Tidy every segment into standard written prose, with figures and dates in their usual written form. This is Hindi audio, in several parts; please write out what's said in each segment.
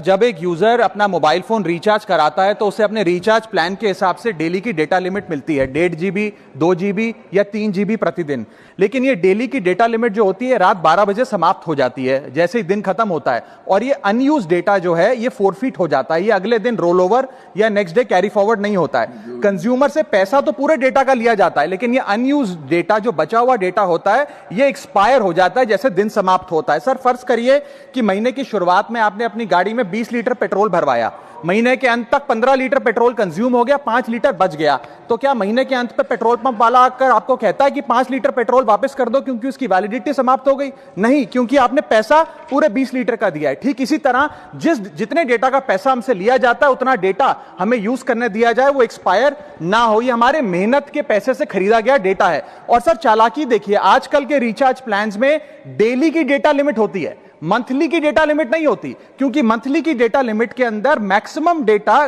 जब एक यूजर अपना मोबाइल फोन रिचार्ज कराता है तो उसे अपने रिचार्ज प्लान के हिसाब से डेली की डेटा लिमिट मिलती है 1.5 GB 2 GB या 3 GB प्रतिदिन। लेकिन ये डेली की डेटा लिमिट जो होती है रात 12 बजे समाप्त हो जाती है जैसे ही दिन खत्म होता है, और ये अनयूज डेटा जो है ये फोरफिट हो जाता है, ये अगले दिन रोल ओवर या नेक्स्ट डे कैरी फॉरवर्ड नहीं होता है। कंज्यूमर से पैसा तो पूरे डेटा का लिया जाता है, लेकिन ये अनयूज डेटा जो बचा हुआ डेटा होता है ये एक्सपायर हो जाता है जैसे दिन समाप्त होता है। सर फर्ज करिए कि महीने की शुरुआत में आपने अपनी गाड़ी में 20 लीटर पेट्रोल भरवाया, महीने के अंत तक 15 लीटर पेट्रोल कंज्यूम हो गया, 5 लीटर बच गया, तो क्या महीने के अंत पे पेट्रोल पंप वाला आकर आपको कहता है कि 5 लीटर पेट्रोल वापस कर दो क्योंकि उसकी वैलिडिटी समाप्त हो गई? नहीं, क्योंकि आपने पैसा पूरे 20 लीटर का दिया है। ठीक इसी तरह जितने डेटा का पैसा हमसे लिया जाता है उतना डेटा हमें यूज करने दिया जाए, वो एक्सपायर ना हो। ये हमारे मेहनत के पैसे से खरीदा गया डेटा है। और सर चालाकी देखिए, आजकल के रिचार्ज प्लान्स में डेली की डेटा लिमिट होती है, मंथली की डेटा लिमिट नहीं होती, क्योंकि मंथली की डेटा लिमिट के अंदर मैक्सिमम डेटा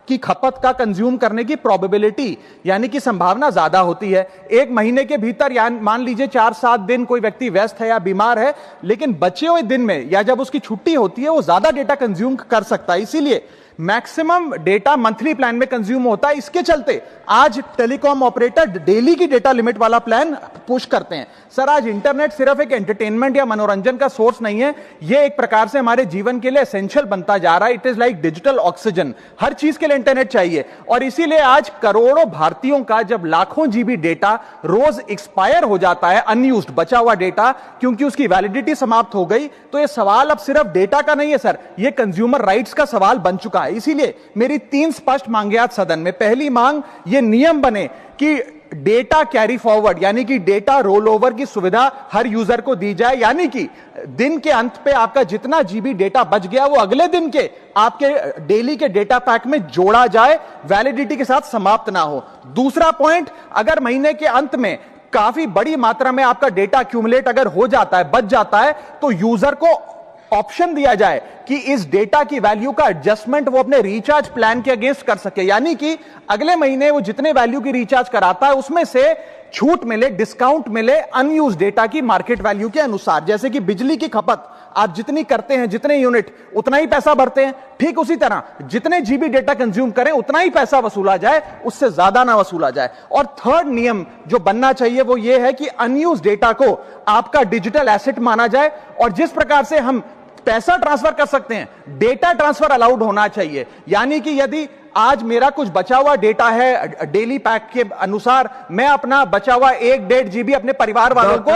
की खपत का कंज्यूम करने की प्रोबेबिलिटी यानी कि संभावना ज्यादा होती है। एक महीने के भीतर या मान लीजिए 4-7 दिन कोई व्यक्ति व्यस्त है या बीमार है, लेकिन बचे हुए दिन में या जब उसकी छुट्टी होती है वो ज्यादा डेटा कंज्यूम कर सकता है, इसीलिए मैक्सिमम डेटा मंथली प्लान में कंज्यूम होता है। इसके चलते आज टेलीकॉम ऑपरेटर डेली की डेटा लिमिट वाला प्लान पुश करते हैं। सर आज इंटरनेट सिर्फ एक एंटरटेनमेंट या मनोरंजन का सोर्स नहीं है, यह एक प्रकार से हमारे जीवन के लिए एसेंशियल बनता जा रहा है। It is like digital oxygen, हर चीज के लिए इंटरनेट चाहिए। और इसीलिए आज करोड़ों भारतीयों का जब लाखों जीबी डेटा रोज एक्सपायर हो जाता है, अनयूज्ड बचा हुआ डेटा, क्योंकि उसकी वैलिडिटी समाप्त हो गई, तो यह सवाल अब सिर्फ डेटा का नहीं है सर, यह कंज्यूमर राइट्स का सवाल बन चुका है। इसीलिए मेरी 3 स्पष्ट मांगे आज सदन में। पहली मांग, यह नियम बने कि डेटा कैरी फॉरवर्ड यानी कि डेटा रोल ओवर की सुविधा हर यूजर को दी जाए, यानी कि दिन के अंत पे आपका जितना जीबी डेटा बच गया वो अगले दिन के आपके डेली के डेटा पैक में जोड़ा जाए, वैलिडिटी के साथ समाप्त ना हो। दूसरा पॉइंट, अगर महीने के अंत में काफी बड़ी मात्रा में आपका डेटा एक्यूमुलेट अगर हो जाता है, बच जाता है, तो यूजर को ऑप्शन दिया जाए कि इस डेटा की वैल्यू का एडजस्टमेंट वो अपने रिचार्ज प्लान के अगेंस्ट कर सके, यानी कि अगले महीने वो जितने वैल्यू की रिचार्ज कराता है उसमें से छूट मिले, डिस्काउंट मिले अनयूज्ड डेटा की मार्केट वैल्यू के अनुसार। जैसे कि बिजली की खपत आप जितनी करते हैं, जितने यूनिट उतना ही पैसा भरते हैं, ठीक उसी तरह जितने जीबी डेटा कंज्यूम करें उतना ही पैसा वसूला जाए, उससे ज्यादा ना वसूला जाए। और थर्ड नियम जो बनना चाहिए वो ये है कि अनयूज्ड डेटा को आपका डिजिटल एसेट माना जाए, और जिस प्रकार से हम पैसा ट्रांसफर कर सकते हैं, डेटा ट्रांसफर अलाउड होना चाहिए। यानी कि यदि आज मेरा कुछ बचा हुआ डेटा है डेली पैक के अनुसार, मैं अपना बचा हुआ 1-1.5 GB अपने परिवार वालों को